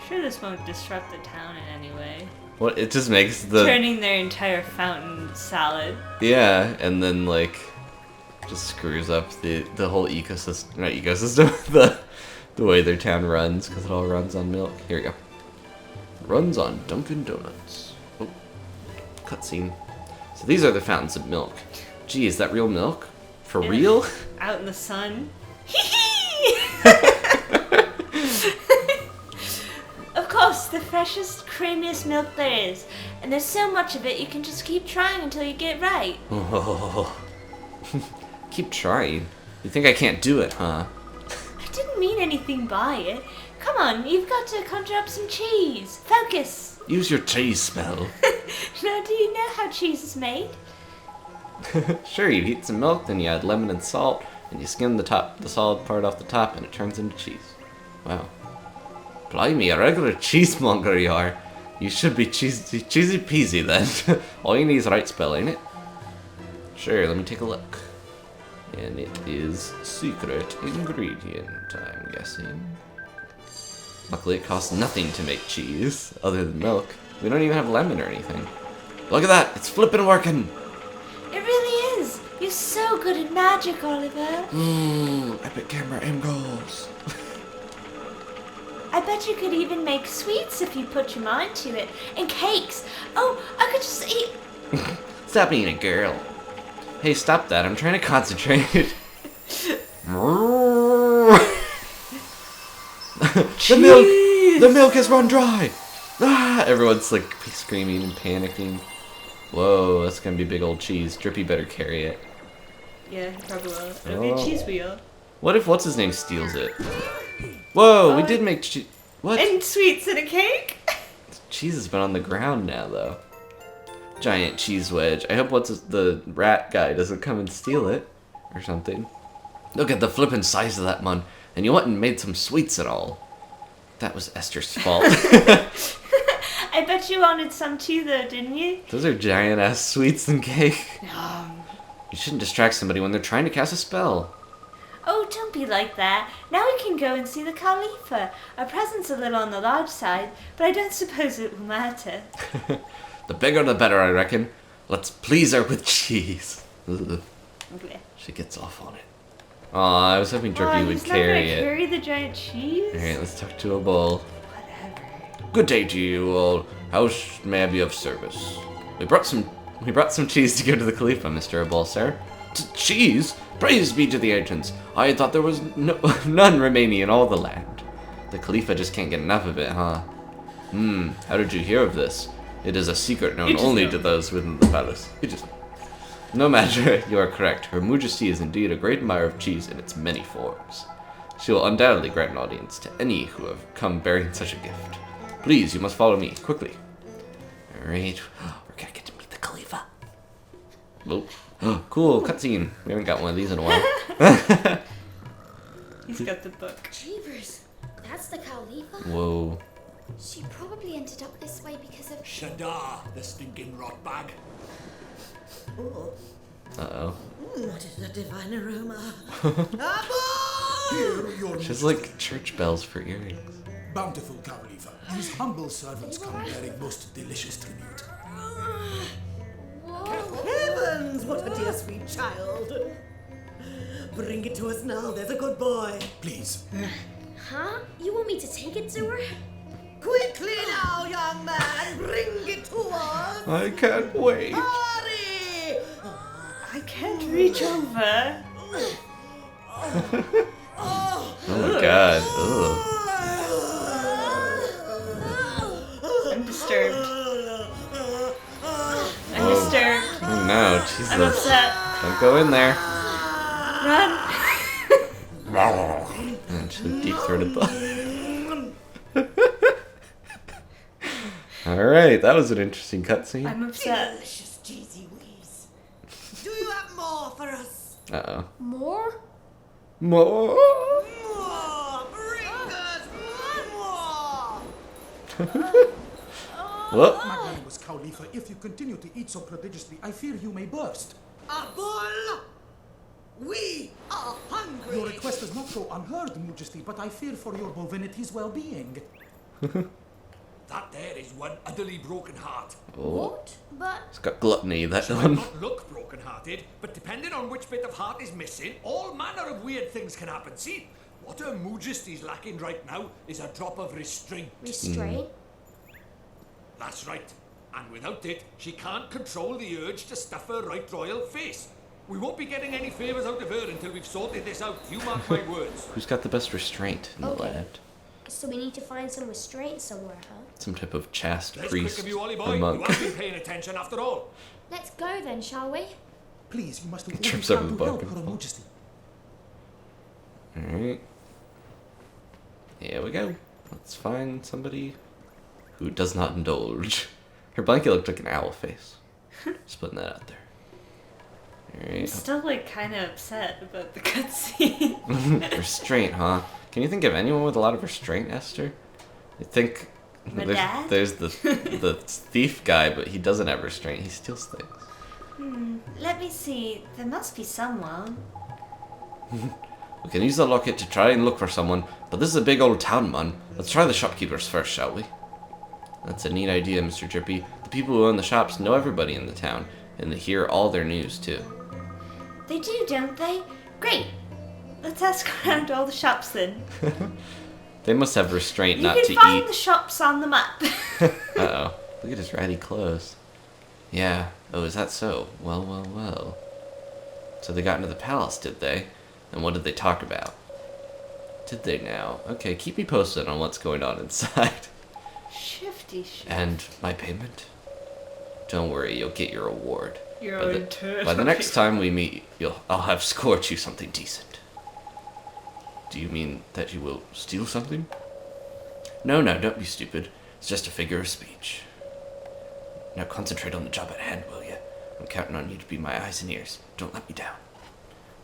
Sure, this won't disrupt the town in any way. What? It just makes the... Turning their entire fountain salad. Yeah, and then, like, just screws up the whole ecosystem. Not ecosystem, the way their town runs, because it all runs on milk. Here we go. Runs on Dunkin' Donuts. Oh, cutscene. So these are the fountains of milk. Gee, is that real milk? For real? Out in the sun. Of course, the freshest, creamiest milk there is. And there's so much of it, you can just keep trying until you get it right. Oh. Keep trying. You think I can't do it, huh? I didn't mean anything by it. Come on, you've got to conjure up some cheese. Focus. Use your cheese spell. Now, do you know how cheese is made? Sure, you heat some milk, then you add lemon and salt, and you skim the solid part off the top, and it turns into cheese. Wow. Blimey, a regular cheesemonger you are. You should be cheesy peasy then. All you need is the right spell, ain't it? Sure, let me take a look. And it is secret ingredient, I'm guessing. Luckily it costs nothing to make cheese, other than milk. We don't even have lemon or anything. Look at that, it's flippin' working! It really is. You're so good at magic, Oliver. Epic camera angles. I bet you could even make sweets if you put your mind to it. And cakes. Oh, I could just eat... Stop being a girl. Hey, stop that. I'm trying to concentrate. The milk has run dry. Ah! Everyone's like screaming and panicking. Whoa, that's gonna be big old cheese. Drippy better carry it. Yeah, probably will. It'll be a cheese wheel. What if what's his name steals it? Whoa, we did make cheese. What? And sweets and a cake? Cheese has been on the ground now, though. Giant cheese wedge. I hope the rat guy doesn't come and steal it. Or something. Look at the flippin' size of that one. And you went and made some sweets and all. That was Esther's fault. I bet you wanted some too, though, didn't you? Those are giant-ass sweets and cake. No. You shouldn't distract somebody when they're trying to cast a spell. Oh, don't be like that. Now we can go and see the Cowlipha. Our present's a little on the large side, but I don't suppose it will matter. The bigger the better, I reckon. Let's please her with cheese. Ugh. Okay. She gets off on it. Aw, I was hoping Drippy would carry it. Carry the giant cheese? Alright, let's talk to a bull. Whatever. Good day to you all. How may I be of service? We brought some cheese to give to the Cowlipha, Mr. Bull, sir. Cheese? Praise be to the ancients. I had thought there was none remaining in all the land. The Cowlipha just can't get enough of it, huh? How did you hear of this? It is a secret known only to those within the palace. No matter, you are correct. Her Moojesty is indeed a great admirer of cheese in its many forms. She will undoubtedly grant an audience to any who have come bearing such a gift. Please, you must follow me, quickly. Alright, we're gonna get to meet the Cowlipha. Oh, cool, cutscene. We haven't got one of these in a while. He's got the book. Jeepers, that's the Cowlipha? Whoa. She probably ended up this way because of... Shada, the stinking rot bag. Uh-oh. What is that divine aroma? Here, your She's like church bells for earrings. bountiful Cowlipha. These humble servants come bearing most delicious tribute. Heavens, what a dear sweet child. Bring it to us now, there's a good boy. Please. Huh? You want me to take it to her? Quickly now, young man, bring it to us. I can't wait. Hurry! I can't reach over. Oh my god. Ugh. I'm disturbed. I'm disturbed. Oh no, Jesus. I'm upset. Don't go in there. Run. And she deep-throated the... Alright, that was an interesting cutscene. I'm upset. Delicious cheesy wheeze. Do you have more for us? Uh-oh. More? More? More! Bring us more! What? Magnanimous Cowlipha, if you continue to eat so prodigiously, I fear you may burst. A bull! We are hungry! Your request does not go unheard, Moojesty, but I fear for your bovinity's well-being. That there is one utterly broken heart. What? But It's got gluttony, that She might one. not look broken-hearted, but depending on which bit of heart is missing, all manner of weird things can happen. See, what Her Moojesty's lacking right now is a drop of restraint. restraint? That's right. And without it, she can't control the urge to stuff her right royal face. We won't be getting any favours out of her until we've sorted this out. You mark my words. Who's got the best restraint in the Okay. land? So we need to find some restraint somewhere, huh? Some type of chaste Let's quick priest of you, Ollie or boy. You monk. haven't been paying attention after all. Let's go then, shall we? Please, you must do all Trips you over can the to help book. Her Moojesty. Alright. Here we go. Let's find somebody who does not indulge. Her blanket looked like an owl face. Just putting that out there. I'm Alright. still like kind of upset about the cutscene. Restraint, huh? Can you think of anyone with a lot of restraint, Esther? I think My dad? there's the thief guy, but he doesn't have restraint. He steals things. Let me see. There must be someone. We can use the locket to try and look for someone, but this is a big old town, man. Let's try the shopkeepers first, shall we? That's a neat idea, Mr. Drippy. The people who own the shops know everybody in the town, and they hear all their news, too. They do, don't they? Great. Let's ask around all the shops then. They must have restraint You not can to find eat. the shops on the map. Uh-oh. Look at his ratty clothes. Yeah. Oh, is that so? Well, well, well. So they got into the palace, did they? And what did they talk about? Did they now? Okay, keep me posted on what's going on inside. Shifty shit. And my payment? Don't worry, you'll get your reward. Your By the, return. by the next time we meet, I'll have scored you something decent. Do you mean that you will steal something? No, don't be stupid. It's just a figure of speech. Now concentrate on the job at hand, will you? I'm counting on you to be my eyes and ears. Don't let me down.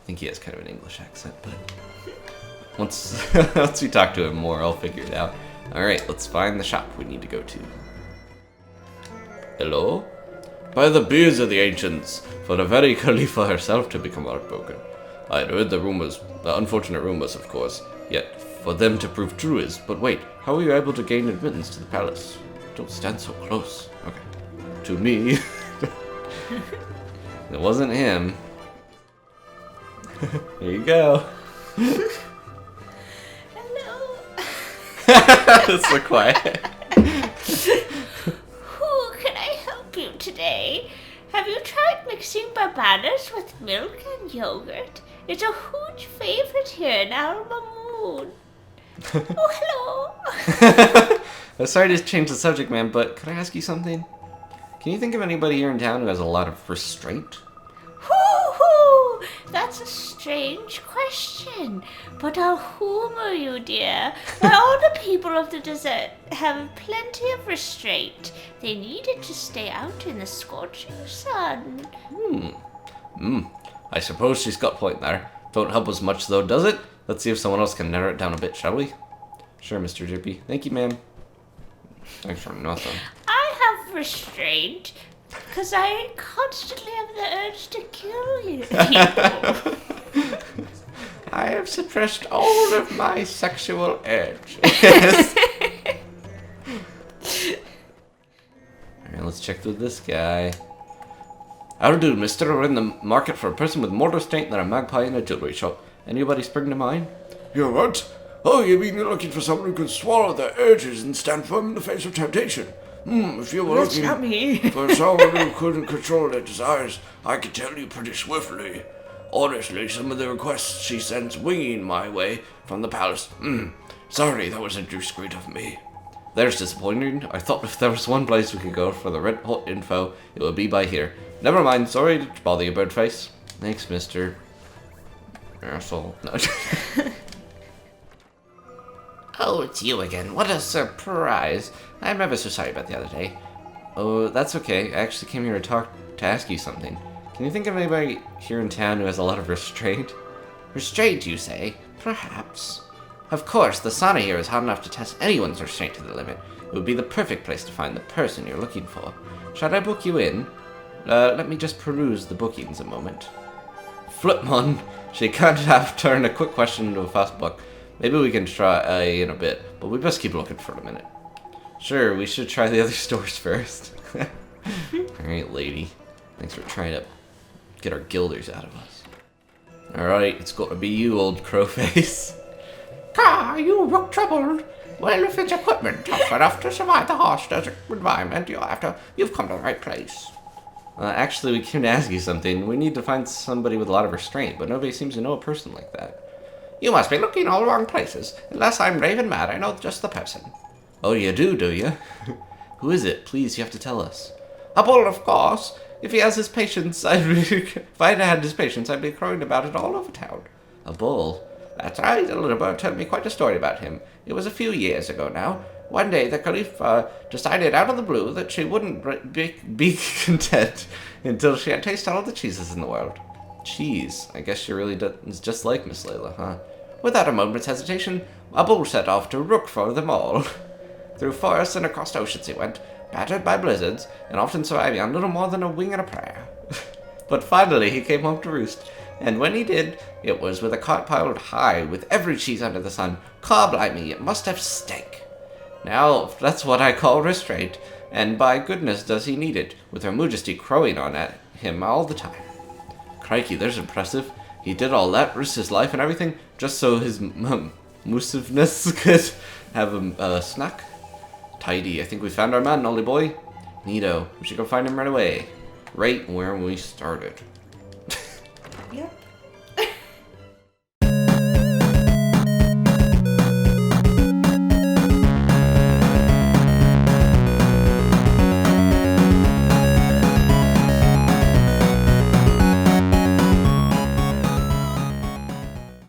I think he has kind of an English accent, but once once we talk to him more, I'll figure it out. Alright, let's find the shop we need to go to. Hello? By the beards of the ancients, for the very Cowlipha herself to become heartbroken. I had heard the rumors, the unfortunate rumors, of course, yet for them to prove true is. But wait, how were you able to gain admittance to the palace? Don't stand so close. Okay. To me. It wasn't him. Here you go. Hello. That's so quiet. Who can I help you today? Have you tried mixing bananas with milk and yogurt? It's a huge favorite here in Alma Moon. Oh, hello. I'm sorry to change the subject, man, but could I ask you something? Can you think of anybody here in town who has a lot of restraint? Hoo-hoo! That's a strange question, but I'll humor you, dear. Why, all the people of the desert have plenty of restraint. They need it to stay out in the scorching sun. I suppose she's got a point there. Don't help us much, though, does it? Let's see if someone else can narrow it down a bit, shall we? Sure, Mr. Drippy. Thank you, ma'am. Thanks for nothing. I have restraint because I constantly have the urge to kill you people. I have suppressed all of my sexual urge. Alright, let's check with this guy. How'll do, mister? We're in the market for a person with more restraint than a magpie in a jewelry shop. Anybody spring to mind? You what? Oh, you mean you're looking for someone who can swallow their urges and stand firm in the face of temptation? If you were looking me. for someone who couldn't control their desires, I could tell you pretty swiftly. Honestly, some of the requests she sends winging my way from the palace. Sorry, that was indiscreet of me. There's disappointing. I thought if there was one place we could go for the red hot info, it would be by here. Never mind, sorry to bother you, Birdface. Thanks, Mr. Asshole. No. Oh, it's you again. What a surprise. I'm ever so sorry about the other day. Oh, that's okay. I actually came here to ask you something. Can you think of anybody here in town who has a lot of restraint? Restraint, you say? Perhaps. Of course, the sauna here is hot enough to test anyone's restraint to the limit. It would be the perfect place to find the person you're looking for. Shall I book you in? Let me just peruse the bookings a moment. Flipmon, she can't have turned a quick question into a fast book. Maybe we can try in a bit, but we best keep looking for a minute. Sure, we should try the other stores first. Alright, lady. Thanks for trying to get our guilders out of us. Alright, it's got to be you, old crowface. Ah, you look troubled. Well, if it's equipment tough enough to survive the harsh desert environment, you've come to the right place. Actually, we came to ask you something. We need to find somebody with a lot of restraint, but nobody seems to know a person like that. You must be looking all the wrong places. Unless I'm raving mad, I know just the person. Oh, you do you? Who is it? Please, you have to tell us. A bull, of course. If he has his patience, if I'd had his patience, I'd be crowing about it all over town. A bull? That's right, the little bird told me quite a story about him. It was a few years ago now. One day, the Cowlipha decided out of the blue that she wouldn't be content until she had tasted all the cheeses in the world. Cheese? I guess she really is just like Miss Layla, huh? Without a moment's hesitation, a bull set off to rook for them all. Through forests and across oceans he went, battered by blizzards, and often surviving on little more than a wing and a prayer. But finally he came home to roost, and when he did, it was with a cart piled high, with every cheese under the sun. Coblimey, it must have stank. Now, that's what I call restraint, and by goodness does he need it, with Her Moojesty crowing on at him all the time. Crikey, there's impressive. He did all that, risked his life and everything, just so his moosiveness could have a snack. Tidy, I think we found our man, Ollie boy. Neato, we should go find him right away. Right where we started. Yep.